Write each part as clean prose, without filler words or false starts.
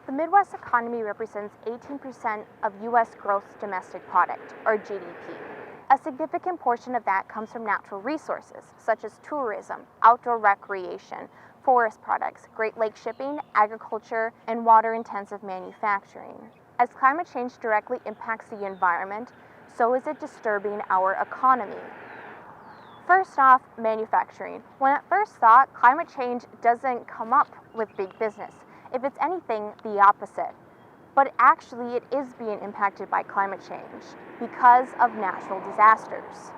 The Midwest economy represents 18% of U.S. gross domestic product, or GDP. A significant portion of that comes from natural resources, such as tourism, outdoor recreation, forest products, Great Lake shipping, agriculture, and water-intensive manufacturing. As climate change directly impacts the environment, so is it disturbing our economy. First off, manufacturing. When at first thought, climate change doesn't come up with big business. If it's anything, the opposite. But actually, it is being impacted by climate change because of natural disasters.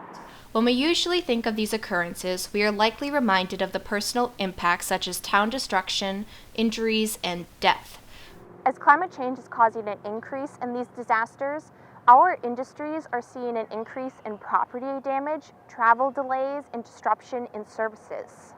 When we usually think of these occurrences, we are likely reminded of the personal impacts such as town destruction, injuries, and death. As climate change is causing an increase in these disasters, our industries are seeing an increase in property damage, travel delays, and disruption in services.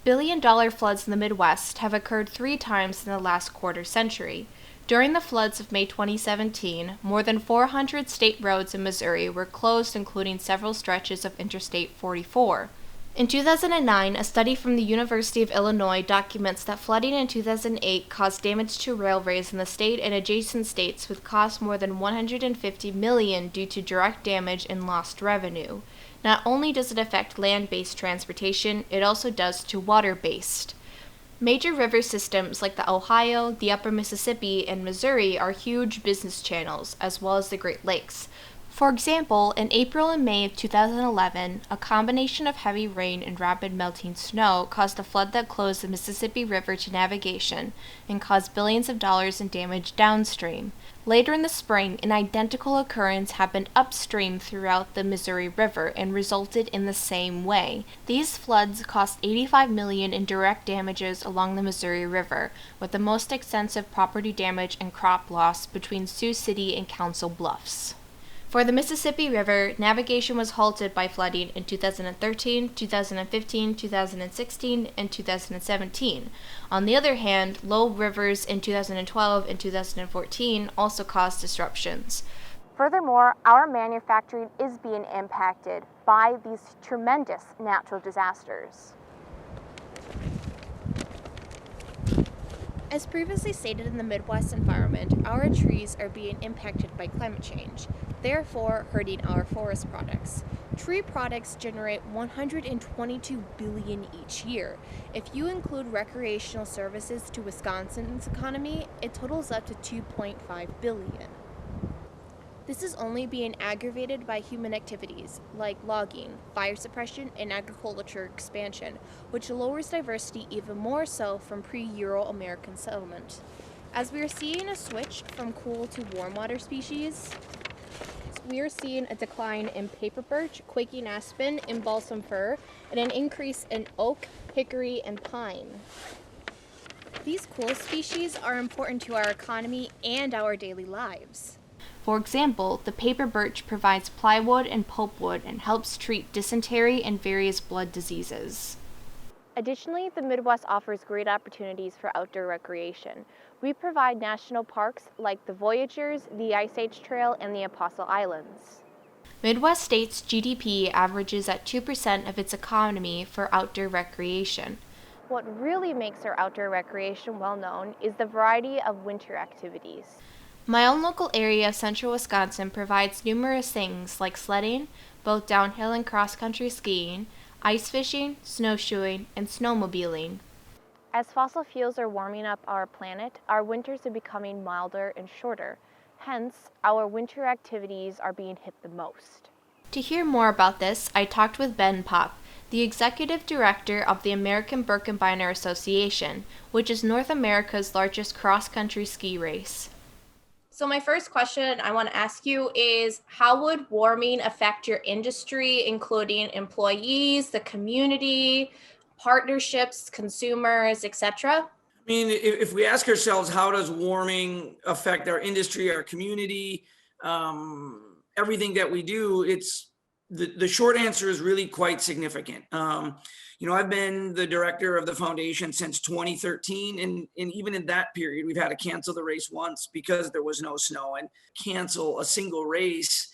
Billion-dollar floods in the Midwest have occurred 3 times in the last quarter century. During the floods of May 2017, more than 400 state roads in Missouri were closed, including several stretches of Interstate 44. In 2009, a study from the University of Illinois documents that flooding in 2008 caused damage to railways in the state and adjacent states, with costs more than $150 million due to direct damage and lost revenue. Not only does it affect land-based transportation, it also does to water-based. Major river systems like the Ohio, the Upper Mississippi, and Missouri are huge business channels, as well as the Great Lakes. For example, in April and May of 2011, a combination of heavy rain and rapid melting snow caused a flood that closed the Mississippi River to navigation and caused billions of dollars in damage downstream. Later in the spring, an identical occurrence happened upstream throughout the Missouri River and resulted in the same way. These floods cost $85 million in direct damages along the Missouri River, with the most extensive property damage and crop loss between Sioux City and Council Bluffs. For the Mississippi River, navigation was halted by flooding in 2013, 2015, 2016, and 2017. On the other hand, low rivers in 2012 and 2014 also caused disruptions. Furthermore, our manufacturing is being impacted by these tremendous natural disasters. As previously stated in the Midwest environment, our trees are being impacted by climate change, therefore hurting our forest products. Tree products generate $122 billion each year. If you include recreational services to Wisconsin's economy, it totals up to $2.5 billion. This is only being aggravated by human activities like logging, fire suppression, and agriculture expansion, which lowers diversity even more so from pre-Euro-American settlement. As we are seeing a switch from cool to warm water species, we are seeing a decline in paper birch, quaking aspen, and balsam fir, and an increase in oak, hickory, and pine. These cool species are important to our economy and our daily lives. For example, the paper birch provides plywood and pulpwood and helps treat dysentery and various blood diseases. Additionally, the Midwest offers great opportunities for outdoor recreation. We provide national parks like the Voyageurs, the Ice Age Trail, and the Apostle Islands. Midwest states' GDP averages at 2% of its economy for outdoor recreation. What really makes our outdoor recreation well known is the variety of winter activities. My own local area of central Wisconsin provides numerous things like sledding, both downhill and cross-country skiing, ice fishing, snowshoeing, and snowmobiling. As fossil fuels are warming up our planet, our winters are becoming milder and shorter. Hence, our winter activities are being hit the most. To hear more about this, I talked with Ben Popp, the executive director of the American Birkebeiner Association, which is North America's largest cross-country ski race. So my first question I want to ask you is, how would warming affect your industry, including employees, the community, partnerships, consumers, etc.? I mean, if we ask ourselves, how does warming affect our industry, our community, everything that we do, it's the short answer is really quite significant. I've been the director of the foundation since 2013, and even in that period, we've had to cancel the race once because there was no snow. And cancel a single race,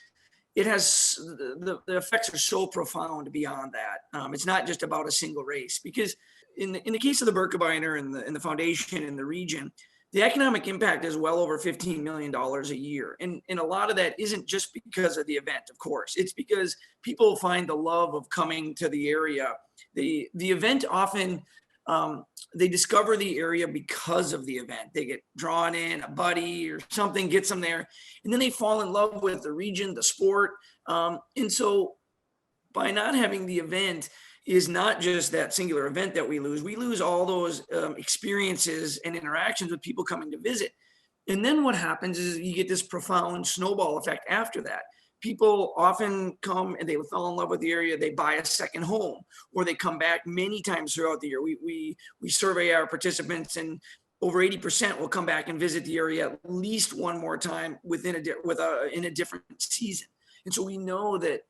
it has the effects are so profound beyond that. It's not just about a single race, because in the case of the Birkebeiner and the foundation in the region, the economic impact is well over $15 million a year. And a lot of that isn't just because of the event, of course. It's because people find the love of coming to the area. The event often, they discover the area because of the event. They get drawn in, a buddy or something gets them there, and then they fall in love with the region, the sport. And so by not having the event, is not just that singular event that we lose all those experiences and interactions with people coming to visit. And then what happens is you get this profound snowball effect after that. People often come and they fall in love with the area, they buy a second home, or they come back many times throughout the year. We survey our participants, and over 80% will come back and visit the area at least one more time in a different season. And so we know that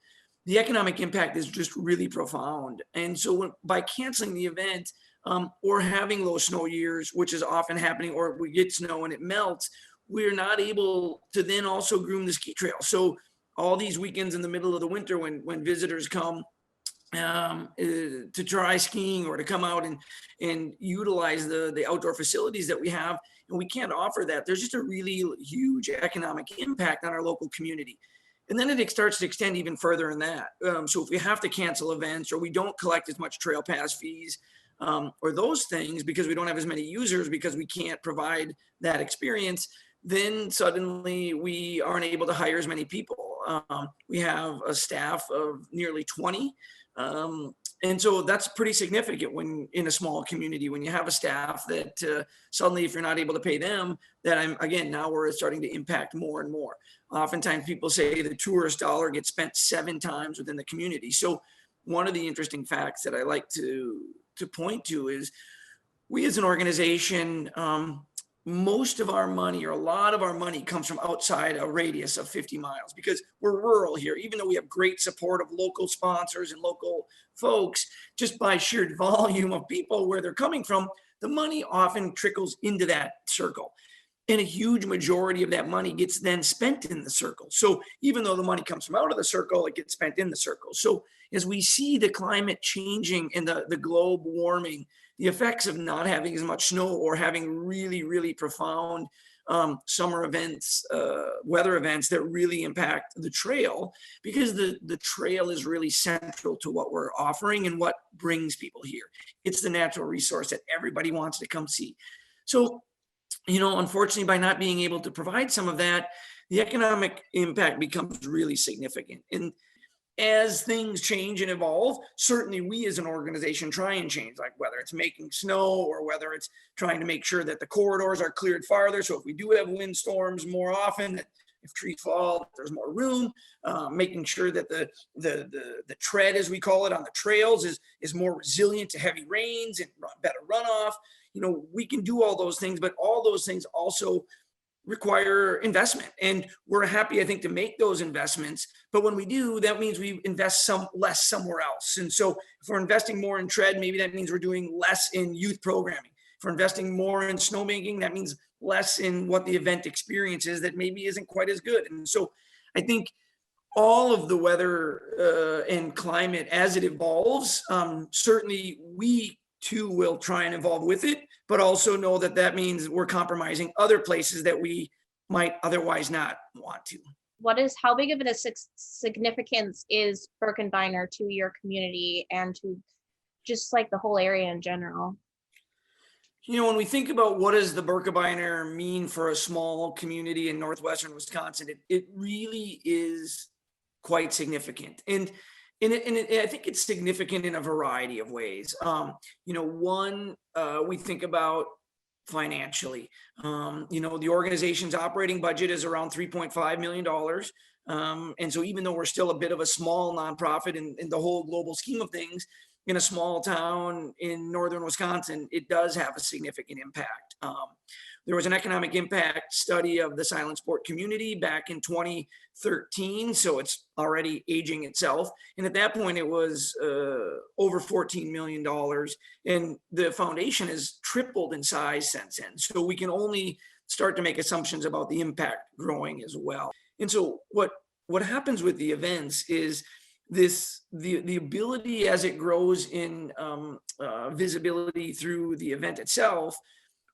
the economic impact is just really profound. And so by canceling the event, or having low snow years, which is often happening, or we get snow and it melts, we're not able to then also groom the ski trail. So all these weekends in the middle of the winter when visitors come to try skiing or to come out and utilize the outdoor facilities that we have, and we can't offer that, there's just a really huge economic impact on our local community. And then it starts to extend even further in that. So if we have to cancel events, or we don't collect as much trail pass fees, or those things because we don't have as many users because we can't provide that experience, then suddenly we aren't able to hire as many people. We have a staff of nearly 20. And so that's pretty significant when in a small community, when you have a staff that suddenly, if you're not able to pay them, now we're starting to impact more and more. Oftentimes people say the tourist dollar gets spent 7 times within the community. So one of the interesting facts that I like to point to is we as an organization, most of our money, or a lot of our money, comes from outside a radius of 50 miles because we're rural here. Even though we have great support of local sponsors and local folks, just by sheer volume of people where they're coming from, the money often trickles into that circle. And a huge majority of that money gets then spent in the circle. So even though the money comes from out of the circle, it gets spent in the circle. So as we see the climate changing and the globe warming, the effects of not having as much snow or having really, really profound summer events, weather events that really impact the trail, because the trail is really central to what we're offering and what brings people here. It's the natural resource that everybody wants to come see. So, unfortunately, by not being able to provide some of that, the economic impact becomes really significant. And as things change and evolve, certainly we as an organization try and change, like whether it's making snow or whether it's trying to make sure that the corridors are cleared farther. So if we do have windstorms more often, if trees fall, there's more room, making sure that the tread, as we call it, on the trails is more resilient to heavy rains and better runoff. We can do all those things, but all those things also require investment, and we're happy, I think, to make those investments. But when we do, that means we invest some less somewhere else. And so if we're investing more in tread, maybe that means we're doing less in youth programming. If we're investing more in snowmaking, that means less in what the event experience is that maybe isn't quite as good. And so I think all of the weather and climate as it evolves, certainly we too will try and evolve with it, but also know that means we're compromising other places that we might otherwise not want to. How big of a significance is Birkebeiner to your community and to just like the whole area in general? When we think about what does the Birkebeiner mean for a small community in northwestern Wisconsin, it really is quite significant. And I think it's significant in a variety of ways. One, we think about financially. The organization's operating budget is around $3.5 million. And so even though we're still a bit of a small nonprofit in the whole global scheme of things, in a small town in northern Wisconsin, it does have a significant impact. There was an economic impact study of the silent sport community back in 2013, so it's already aging itself. And at that point, it was over $14 million. And the foundation has tripled in size since then. So we can only start to make assumptions about the impact growing as well. And so what happens with the events is the ability as it grows in visibility through the event itself,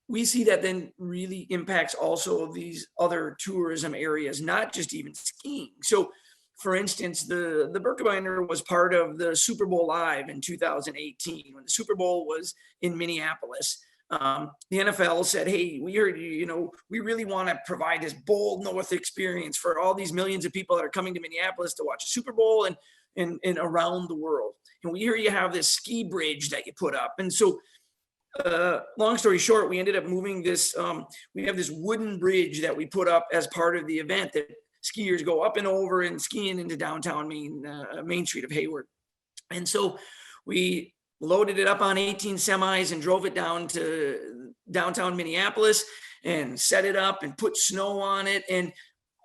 we see that then really impacts also these other tourism areas, not just even skiing. So, for instance, the Birkebeiner was part of the Super Bowl Live in 2018 when the Super Bowl was in Minneapolis. The NFL said, "Hey, we heard you. You know, we really want to provide this bold North experience for all these millions of people that are coming to Minneapolis to watch a Super Bowl and around the world. And we hear you have this ski bridge that you put up." And so long story short, we ended up moving this. We have this wooden bridge that we put up as part of the event that skiers go up and over and skiing into downtown Main Street of Hayward. And so we loaded it up on 18 semis and drove it down to downtown Minneapolis and set it up and put snow on it. And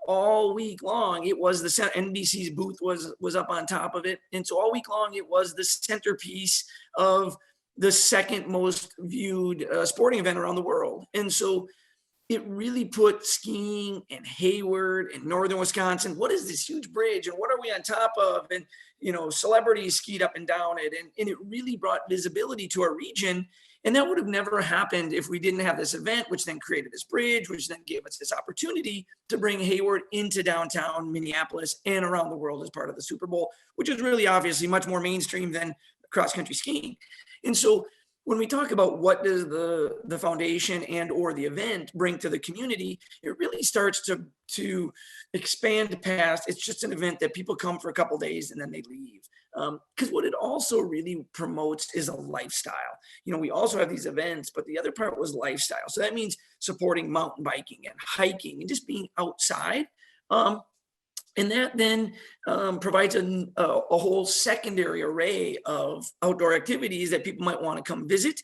all week long, it was the NBC's booth was up on top of it. And so all week long, it was the centerpiece of the second most viewed sporting event around the world. And so it really put skiing and Hayward and northern Wisconsin. What is this huge bridge and what are we on top of? And, you know, celebrities skied up and down it. And it really brought visibility to our region. And that would have never happened if we didn't have this event, which then created this bridge, which then gave us this opportunity to bring Hayward into downtown Minneapolis and around the world as part of the Super Bowl, which is really obviously much more mainstream than cross-country skiing. And so when we talk about what does the foundation and or the event bring to the community, it really starts to expand past, it's just an event that people come for a couple days and then they leave. Because what it also really promotes is a lifestyle. You know, we also have these events, but the other part was lifestyle. So that means supporting mountain biking and hiking and just being outside. And that then provides a whole secondary array of outdoor activities that people might want to come visit.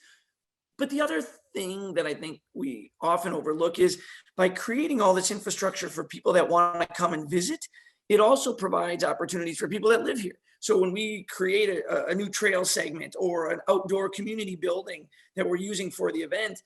But the other thing that I think we often overlook is by creating all this infrastructure for people that want to come and visit, it also provides opportunities for people that live here. So when we create a new trail segment or an outdoor community building that we're using for the event,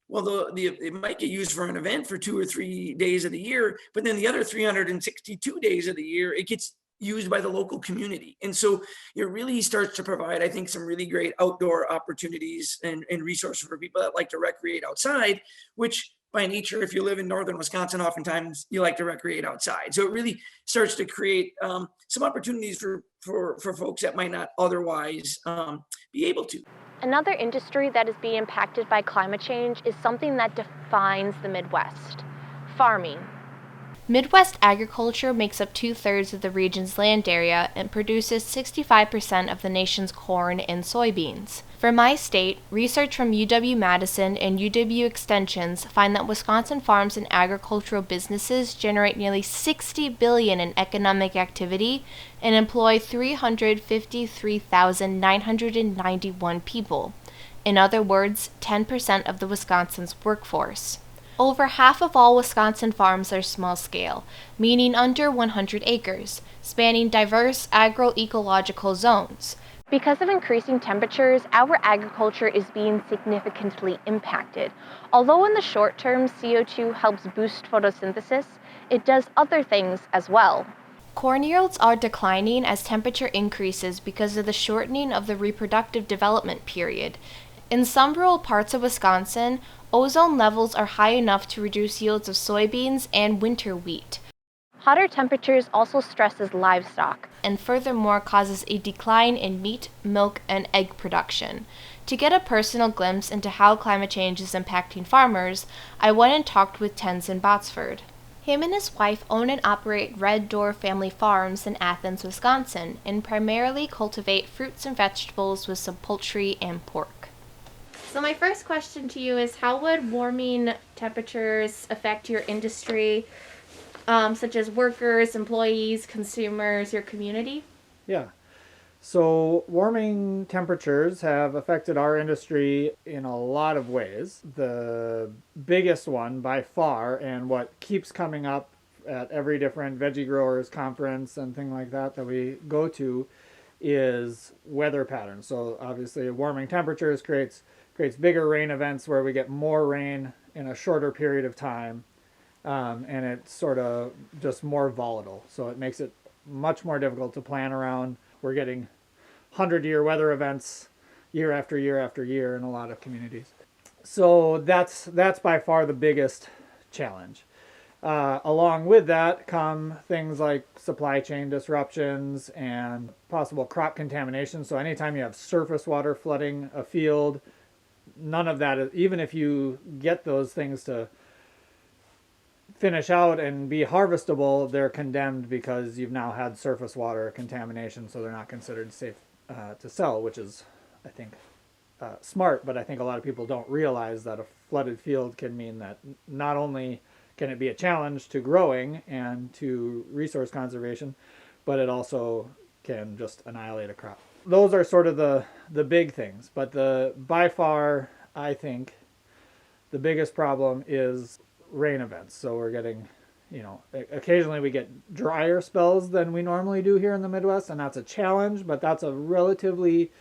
well, it might get used for an event for 2 or 3 days of the year, but then the other 362 days of the year, it gets used by the local community. And so it really starts to provide, I think, some really great outdoor opportunities and resources for people that like to recreate outside, which by nature, if you live in northern Wisconsin, oftentimes you like to recreate outside. So it really starts to create some opportunities for folks that might not otherwise be able to. Another industry that is being impacted by climate change is something that defines the Midwest: farming. Midwest agriculture makes up 2/3 of the region's land area and produces 65% of the nation's corn and soybeans. For my state, research from UW-Madison and UW Extensions find that Wisconsin farms and agricultural businesses generate nearly $60 billion in economic activity and employ 353,991 people. In other words, 10% of the Wisconsin's workforce. Over half of all Wisconsin farms are small scale, meaning under 100 acres, spanning diverse agroecological zones. Because of increasing temperatures, our agriculture is being significantly impacted. Although in the short term CO2 helps boost photosynthesis, it does other things as well. Corn yields are declining as temperature increases because of the shortening of the reproductive development period. In some rural parts of Wisconsin, ozone levels are high enough to reduce yields of soybeans and winter wheat. Hotter temperatures also stresses livestock and furthermore causes a decline in meat, milk, and egg production. To get a personal glimpse into how climate change is impacting farmers, I went and talked with Tenzin Botsford. Him and his wife own and operate Red Door Family Farms in Athens, Wisconsin, and primarily cultivate fruits and vegetables with some poultry and pork. So my first question to you is, how would warming temperatures affect your industry, such as workers, employees, consumers, your community? Yeah. So warming temperatures have affected our industry in a lot of ways. The biggest one by far, and what keeps coming up at every different veggie growers conference and thing like that we go to, is weather patterns. So obviously warming temperatures creates bigger rain events where we get more rain in a shorter period of time, and it's sort of just more volatile. So it makes it much more difficult to plan around. We're getting 100-year weather events year after year after year in a lot of communities. So that's by far the biggest challenge. Along with that come things like supply chain disruptions and possible crop contamination. So anytime you have surface water flooding a field, none of that is, even if you get those things to finish out and be harvestable, they're condemned because you've now had surface water contamination, so they're not considered safe to sell, which is, I think, smart. But I think a lot of people don't realize that a flooded field can mean that not only can it be a challenge to growing and to resource conservation, but it also can just annihilate a crop. Those are sort of the big things. But by far, I think, the biggest problem is rain events. So we're getting, occasionally we get drier spells than we normally do here in the Midwest, and that's a challenge, but that's a relatively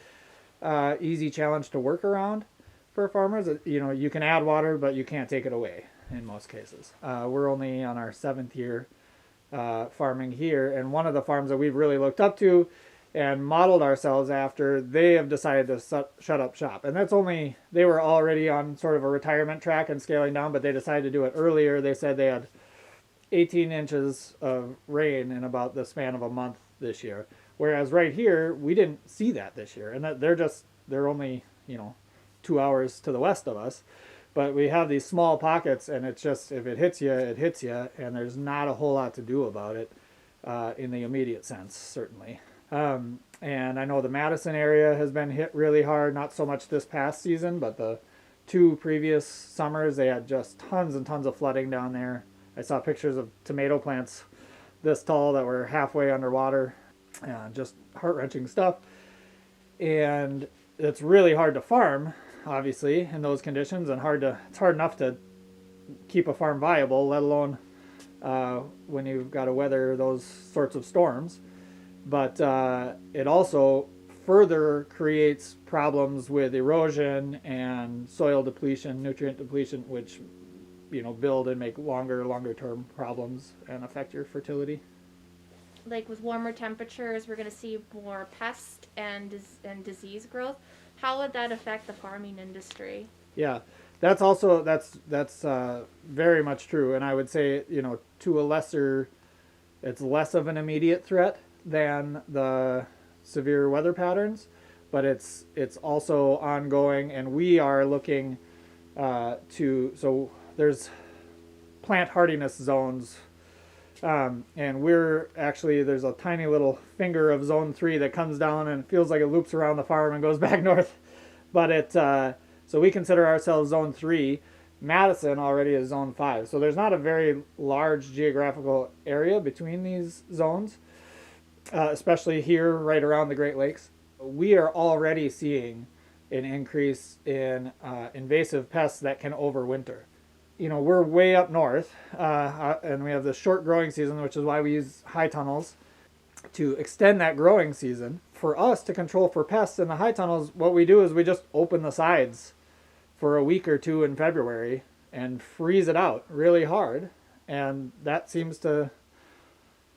easy challenge to work around for farmers. You can add water, but you can't take it away in most cases. We're only on our 7th year farming here, and one of the farms that we've really looked up to and modeled ourselves after, they have decided to shut up shop. And they were already on sort of a retirement track and scaling down, but they decided to do it earlier. They said they had 18 inches of rain in about the span of a month this year. Whereas right here, we didn't see that this year. And they're only, 2 hours to the west of us. But we have these small pockets, and it's just, if it hits you, it hits you. And there's not a whole lot to do about it in the immediate sense, certainly. And I know the Madison area has been hit really hard, not so much this past season, but the 2 previous summers, they had just tons and tons of flooding down there. I saw pictures of tomato plants this tall that were halfway underwater. Just heart-wrenching stuff. And it's really hard to farm, obviously, in those conditions, and it's hard enough to keep a farm viable, let alone when you've got to weather those sorts of storms. But it also further creates problems with erosion and soil depletion, nutrient depletion, which build and make longer term problems and affect your fertility. Like with warmer temperatures, we're going to see more pest and disease growth. How would that affect the farming industry? Yeah, that's very much true. And I would say, to a lesser, it's less of an immediate threat than the severe weather patterns, but it's also ongoing. And we are looking so there's plant hardiness zones. And there's a tiny little finger of zone 3 that comes down and feels like it loops around the farm and goes back north. But so we consider ourselves zone 3. Madison already is zone 5. So there's not a very large geographical area between these zones, especially here right around the Great Lakes. We are already seeing an increase in invasive pests that can overwinter. We're way up north, and we have the short growing season, which is why we use high tunnels to extend that growing season. For us to control for pests in the high tunnels, what we do is we just open the sides for a week or 2 in February and freeze it out really hard, and that seems to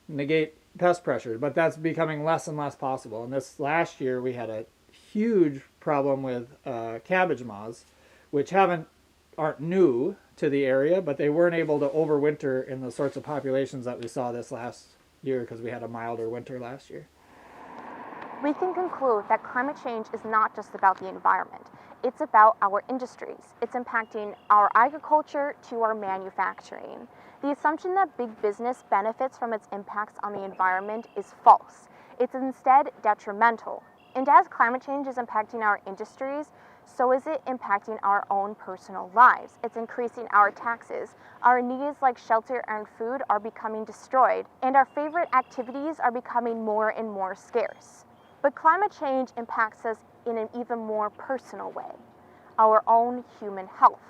negate pest pressure, but that's becoming less and less possible. And this last year, we had a huge problem with cabbage moths, which aren't new to the area, but they weren't able to overwinter in the sorts of populations that we saw this last year because we had a milder winter last year. We can conclude that climate change is not just about the environment. It's about our industries. It's impacting our agriculture to our manufacturing. The assumption that big business benefits from its impacts on the environment is false. It's instead detrimental. And as climate change is impacting our industries, so is it impacting our own personal lives. It's increasing our taxes. Our needs like shelter and food are becoming destroyed, and our favorite activities are becoming more and more scarce. But climate change impacts us in an even more personal way, our own human health.